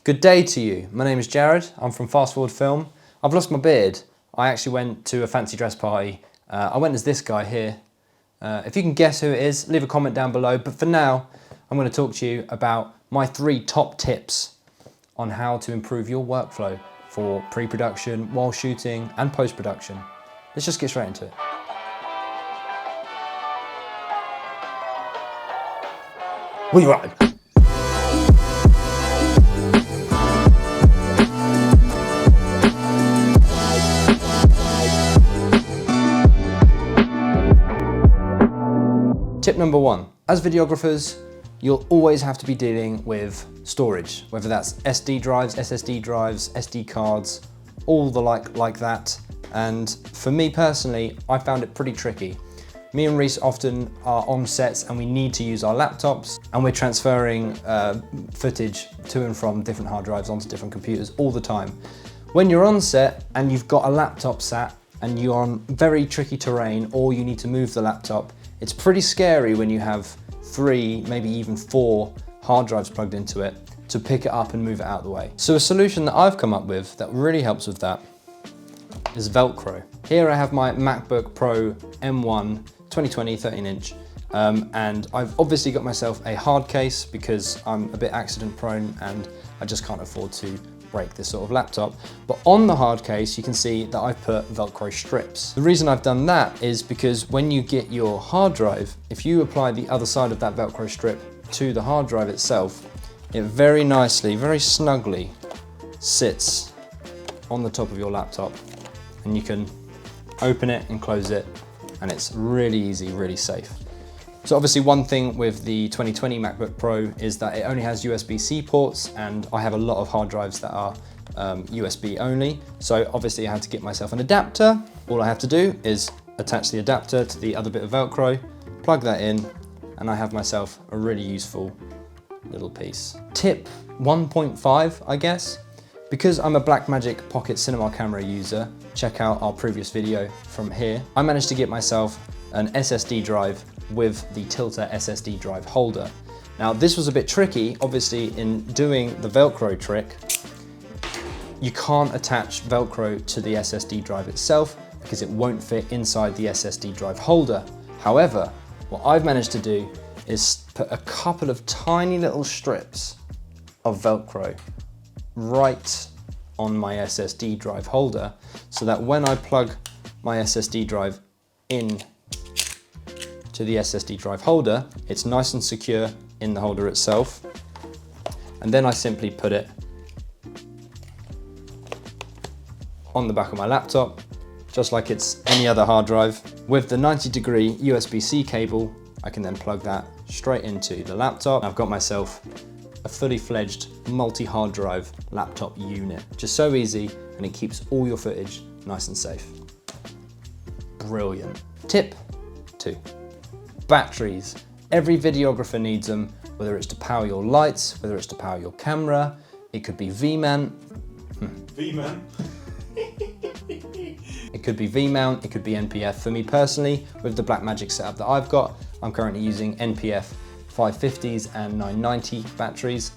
Good day to you. My name is Jared. I'm from Fast Forward Film. I've lost my beard. I actually went to a fancy dress party. I went as this guy here. If you can guess who it is, leave a comment down below. But for now, I'm going to talk to you about my 3 top tips on how to improve your workflow for pre-production, while shooting and post-production. Let's just get straight into it. We ride. Tip number 1, as videographers, you'll always have to be dealing with storage, whether that's SD drives, SSD drives, SD cards, all the like that. And for me personally, I found it pretty tricky. Me and Reese often are on sets and we need to use our laptops and we're transferring footage to and from different hard drives onto different computers all the time. When you're on set and you've got a laptop sat and you're on very tricky terrain or you need to move the laptop, it's pretty scary when you have 3, maybe even 4 hard drives plugged into it to pick it up and move it out of the way. So a solution that I've come up with that really helps with that is Velcro. Here I have my MacBook Pro M1 2020 13-inch and I've obviously got myself a hard case because I'm a bit accident prone and I just can't afford to break this sort of laptop. But on the hard case, you can see that I've put Velcro strips. The reason I've done that is because when you get your hard drive, if you apply the other side of that Velcro strip to the hard drive itself, it very nicely, very snugly sits on the top of your laptop and you can open it and close it and it's really easy, really safe. So obviously one thing with the 2020 MacBook Pro is that it only has USB-C ports and I have a lot of hard drives that are USB only. So obviously I had to get myself an adapter. All I have to do is attach the adapter to the other bit of Velcro, plug that in, and I have myself a really useful little piece. Tip 1.5, I guess. Because I'm a Blackmagic Pocket Cinema camera user, check out our previous video from here, I managed to get myself an SSD drive with the Tilter SSD drive holder. Now this was a bit tricky, obviously in doing the Velcro trick, you can't attach Velcro to the SSD drive itself because it won't fit inside the SSD drive holder. However, what I've managed to do is put a couple of tiny little strips of Velcro right on my SSD drive holder so that when I plug my SSD drive in to the SSD drive holder, it's nice and secure in the holder itself. And then I simply put it on the back of my laptop, just like it's any other hard drive. With the 90-degree USB-C cable, I can then plug that straight into the laptop. I've got myself a fully fledged multi-hard drive laptop unit. Just so easy, and it keeps all your footage nice and safe. Brilliant. Tip 2. Batteries. Every videographer needs them, whether it's to power your lights, whether it's to power your camera. It could be V-mount. V-mount? It could be V-mount, it could be NPF. For me personally, with the Blackmagic setup that I've got, I'm currently using NPF 550s and 990 batteries.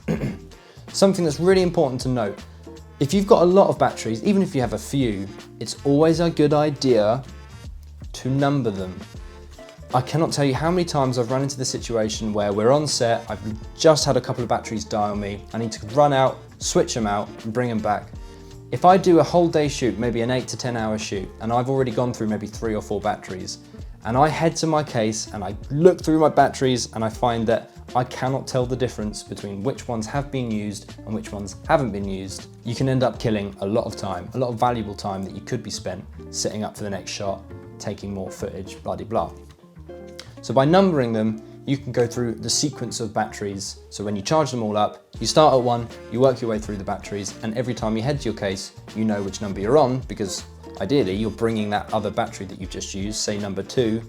Something that's really important to note, if you've got a lot of batteries, even if you have a few, it's always a good idea to number them. I cannot tell you how many times I've run into the situation where we're on set, I've just had a couple of batteries die on me, I need to run out, switch them out and bring them back. If I do a whole day shoot, maybe an 8 to 10 hour shoot, and I've already gone through maybe 3 or 4 batteries, and I head to my case and I look through my batteries and I find that I cannot tell the difference between which ones have been used and which ones haven't been used, you can end up killing a lot of time, a lot of valuable time that you could be spent setting up for the next shot, taking more footage, blah de blah. So by numbering them, you can go through the sequence of batteries. So when you charge them all up, you start at 1, you work your way through the batteries, and every time you head to your case, you know which number you're on, because ideally you're bringing that other battery that you've just used, say number 2,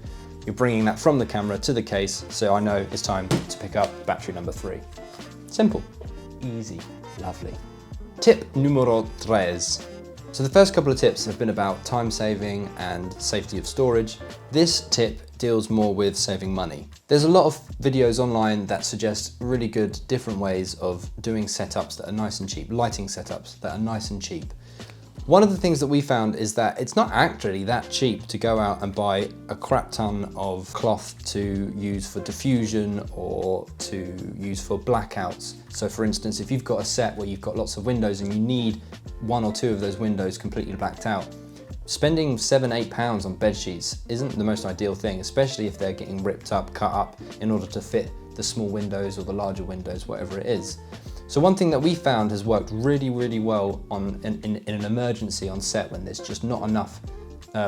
you're bringing that from the camera to the case, so I know it's time to pick up battery number 3. Simple, easy, lovely. Tip numero 3. So the first couple of tips have been about time saving and safety of storage. This tip deals more with saving money. There's a lot of videos online that suggest really good different ways of doing setups that are nice and cheap, lighting setups that are nice and cheap. One of the things that we found is that it's not actually that cheap to go out and buy a crap ton of cloth to use for diffusion or to use for blackouts. So for instance, if you've got a set where you've got lots of windows and you need 1 or 2 of those windows completely blacked out, spending £7–8 on bed sheets isn't the most ideal thing, especially if they're getting ripped up, cut up in order to fit the small windows or the larger windows, whatever it is. So one thing that we found has worked really, really well in an emergency on set when there's just not enough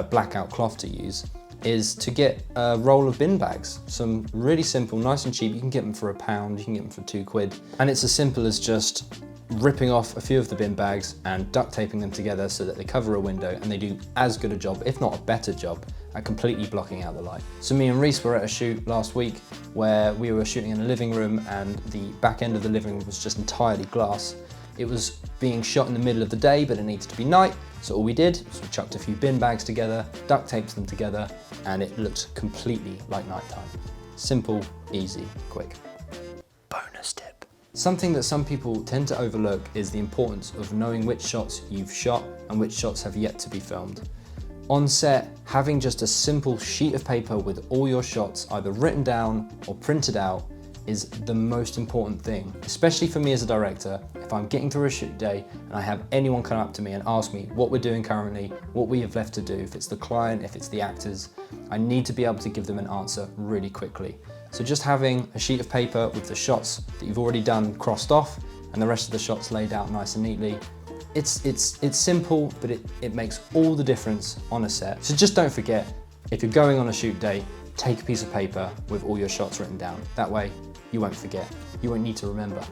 blackout cloth to use is to get a roll of bin bags. Some really simple, nice and cheap. You can get them for £1, you can get them for £2. And it's as simple as just ripping off a few of the bin bags and duct taping them together so that they cover a window and they do as good a job, if not a better job, at completely blocking out the light. So me and Reese were at a shoot last week where we were shooting in a living room and the back end of the living room was just entirely glass. It was being shot in the middle of the day, but it needed to be night. So all we did was we chucked a few bin bags together, duct taped them together, and it looked completely like nighttime. Simple, easy, quick. Bonus tip. Something that some people tend to overlook is the importance of knowing which shots you've shot and which shots have yet to be filmed. On set, having just a simple sheet of paper with all your shots either written down or printed out is the most important thing, especially for me as a director. If I'm getting through a shoot day and I have anyone come up to me and ask me what we're doing currently, what we have left to do, if it's the client, if it's the actors, I need to be able to give them an answer really quickly. So just having a sheet of paper with the shots that you've already done crossed off and the rest of the shots laid out nice and neatly, it's simple, but it makes all the difference on a set. So just don't forget, if you're going on a shoot day, take a piece of paper with all your shots written down. That way, you won't forget. You won't need to remember.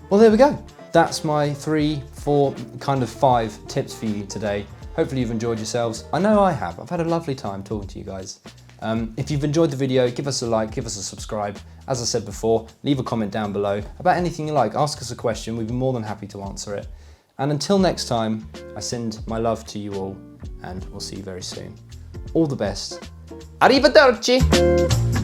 Well, there we go. That's my 3, 4, kind of 5 tips for you today. Hopefully you've enjoyed yourselves. I know I have. I've had a lovely time talking to you guys. If you've enjoyed the video, give us a like, give us a subscribe. As I said before, leave a comment down below about anything you like. Ask us a question. We'd be more than happy to answer it. And until next time, I send my love to you all, and we'll see you very soon. All the best. Arrivederci!